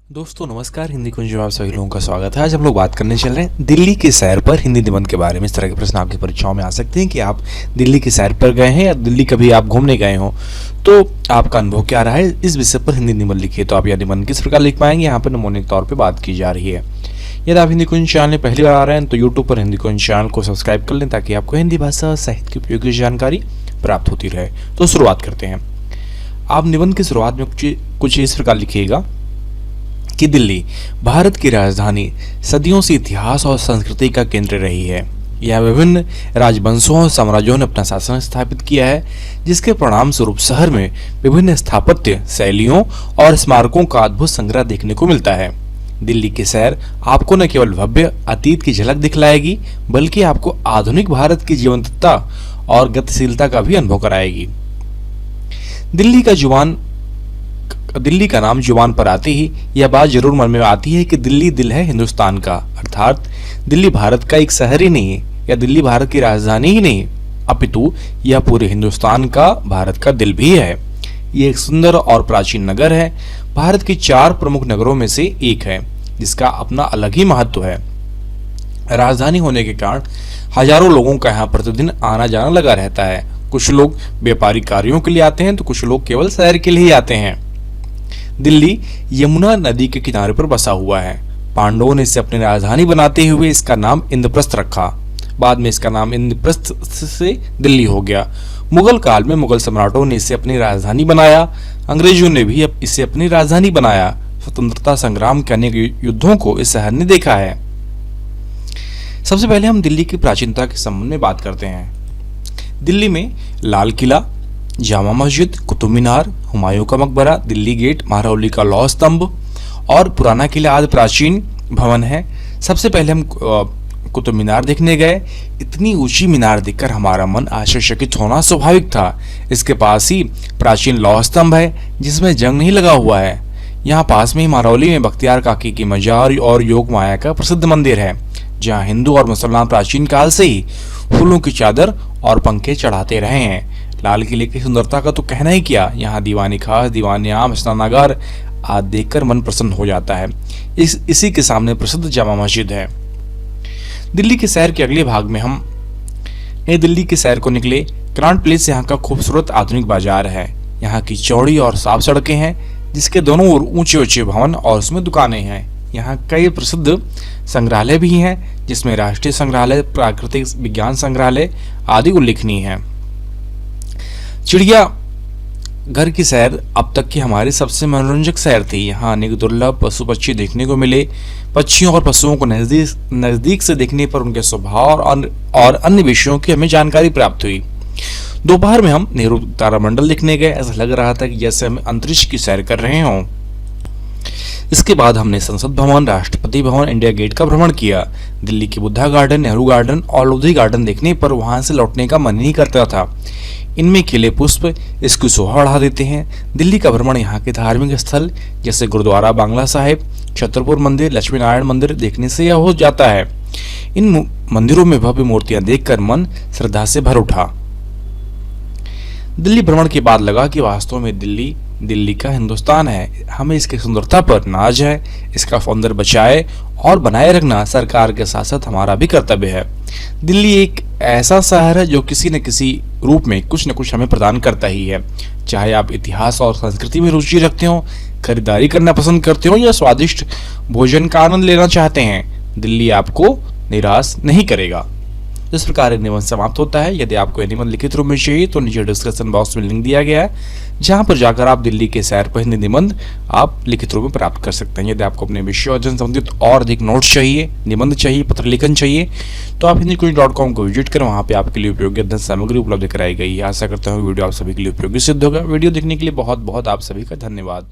दोस्तों नमस्कार। हिंदी कुंज में आप सभी लोगों का स्वागत है। आज हम लोग बात करने चल रहे हैं दिल्ली के सैर पर हिंदी निबंध के बारे में। इस तरह के प्रश्न आपकी परीक्षाओं में आ सकते हैं कि आप दिल्ली की सैर पर गए हैं या दिल्ली कभी आप घूमने गए हो, तो आपका अनुभव क्या रहा है, इस विषय पर हिंदी निबंध लिखिए। तो आप यह निबंध किस प्रकार लिख पाएंगे, यहाँ पर नमूने तौर पर बात की जा रही है। यदि आप हिंदी कुंज चैनल में पहली बार आ रहे हैं तो यूट्यूब पर हिंदी कुंज चैनल को सब्सक्राइब कर लें ताकि आपको हिंदी भाषा और साहित्य की उपयोगी जानकारी प्राप्त होती रहे। तो शुरुआत करते हैं। आप निबंध की शुरुआत में कुछ इस प्रकार लिखिएगा कि दिल्ली भारत की राजधानी सदियों से इतिहास और संस्कृति का केंद्र रही है। यह विभिन्न राजवंशों और साम्राज्यों ने अपना शासन स्थापित किया है, जिसके परिणाम स्वरूप शहर में विभिन्न स्थापत्य शैलियों और स्मारकों का अद्भुत संग्रह देखने को मिलता है। दिल्ली की सैर आपको न केवल भव्य अतीत की झलक दिखलाएगी, बल्कि आपको आधुनिक भारत की जीवंतता और गतिशीलता का भी अनुभव कराएगी। दिल्ली का नाम जुबान पर आते ही यह बात जरूर मन में आती है कि दिल्ली दिल है हिंदुस्तान का, अर्थात दिल्ली भारत का एक शहर ही नहीं या दिल्ली भारत की राजधानी ही नहीं, अपितु यह पूरे हिंदुस्तान का, भारत का दिल भी है। ये एक सुंदर और प्राचीन नगर है। भारत के 4 प्रमुख नगरों में से एक है, जिसका अपना अलग ही महत्व है। राजधानी होने के कारण हजारों लोगों का यहाँ प्रतिदिन आना जाना लगा रहता है। कुछ लोग व्यापारिक कार्यों के लिए आते हैं तो कुछ लोग केवल सैर के लिए ही आते हैं। दिल्ली यमुना नदी के किनारे पर बसा हुआ है। पांडवों ने इसे अपनी राजधानी बनाते हुए इसका नाम इंद्रप्रस्थ रखा। बाद में इसका नाम इंद्रप्रस्थ से दिल्ली हो गया। मुगल काल में मुगल सम्राटों ने इसे अपनी राजधानी बनाया। अंग्रेजों ने भी इसे अपनी राजधानी बनाया। स्वतंत्रता संग्राम के अनेक युद्धों को इस शहर ने देखा है। सबसे पहले हम दिल्ली की प्राचीनता के संबंध में बात करते हैं। दिल्ली में लाल किला, जामा मस्जिद, कुतुब मीनार, हुमायूं का मकबरा, दिल्ली गेट, महरौली का लौह स्तंभ और पुराना किला आदि प्राचीन भवन है। सबसे पहले हम कुतुब मीनार देखने गए। इतनी ऊंची मीनार देखकर हमारा मन आश्चर्यचकित होना स्वाभाविक था। इसके पास ही प्राचीन लौह स्तंभ है, जिसमें जंग नहीं लगा हुआ है। यहाँ पास में ही महरौली में बख्तियार काकी की मजार और योग माया का प्रसिद्ध मंदिर है, जहाँ हिंदू और मुसलमान प्राचीन काल से ही फूलों की चादर और पंखे चढ़ाते रहे हैं। लाल किले की सुंदरता का तो कहना ही क्या। यहाँ दीवानी खास, दीवानी आम, स्नानागार आदि देखकर मन प्रसन्न हो जाता है। इसी के सामने प्रसिद्ध जामा मस्जिद है। दिल्ली के सैर के अगले भाग में हम नई दिल्ली के सैर को निकले। कनॉट प्लेस यहाँ का खूबसूरत आधुनिक बाजार है। यहाँ की चौड़ी और साफ सड़कें हैं, जिसके दोनों ओर ऊंचे ऊंचे भवन और उसमें दुकानें हैं। यहाँ कई प्रसिद्ध संग्रहालय भी हैं, जिसमें राष्ट्रीय संग्रहालय, प्राकृतिक विज्ञान संग्रहालय आदि उल्लेखनीय है। चिड़िया घर की सैर अब तक की हमारी सबसे मनोरंजक सैर थी। यहाँ अनेक दुर्लभ पशु पक्षी देखने को मिले। पक्षियों और पशुओं को नजदीक से देखने पर उनके स्वभाव और अन्य विषयों की हमें जानकारी प्राप्त हुई। दोपहर में हम नेहरू तारामंडल देखने गए। ऐसा लग रहा था कि जैसे हम अंतरिक्ष की सैर कर रहे हों। इसके बाद हमने संसद भवन, राष्ट्रपति भवन, इंडिया गेट का भ्रमण किया। दिल्ली की बुद्धा गार्डन, नेहरू गार्डन और लोधी गार्डन देखने पर वहां से लौटने का मन नहीं करता था। इनमें खिले पुष्प इसकी शोभा बढ़ा देते हैं। दिल्ली का भ्रमण यहाँ के धार्मिक स्थल जैसे गुरुद्वारा बांग्ला साहिब, छतरपुर मंदिर, लक्ष्मी नारायण मंदिर देखने से यह हो जाता है। इन मंदिरों में भव्य मूर्तियां देखकर मन श्रद्धा से भर उठा। दिल्ली भ्रमण के बाद लगा कि वास्तव में दिल्ली का हिंदुस्तान है। हमें इसकी सुंदरता पर नाज है। इसका सौंदर्य बचाए और बनाए रखना सरकार के साथ साथ हमारा भी कर्तव्य है। दिल्ली एक ऐसा शहर है जो किसी न किसी रूप में कुछ न कुछ हमें प्रदान करता ही है। चाहे आप इतिहास और संस्कृति में रुचि रखते हो, खरीदारी करना पसंद करते हो या स्वादिष्ट भोजन का आनंद लेना चाहते हैं, दिल्ली आपको निराश नहीं करेगा। इस प्रकार निबंध समाप्त होता है। यदि आपको ये निबंध लिखित रूप में चाहिए तो नीचे डिस्क्रिप्शन बॉक्स में लिंक दिया गया है, जहां पर जाकर आप दिल्ली के सैर पर हिंदी निबंध आप लिखित रूप में प्राप्त कर सकते हैं। यदि आपको अपने विषय अध्ययन संबंधित और अधिक नोट्स चाहिए, निबंध चाहिए, पत्र लेखन चाहिए, तो आप hindikunj.com को विजिट करें। वहां पे आपके लिए उपयोगी अध्ययन सामग्री उपलब्ध कराई गई है। आशा करता हूँ वीडियो आप सभी के लिए उपयोगी सिद्ध होगा। वीडियो देखने के लिए बहुत बहुत आप सभी का धन्यवाद।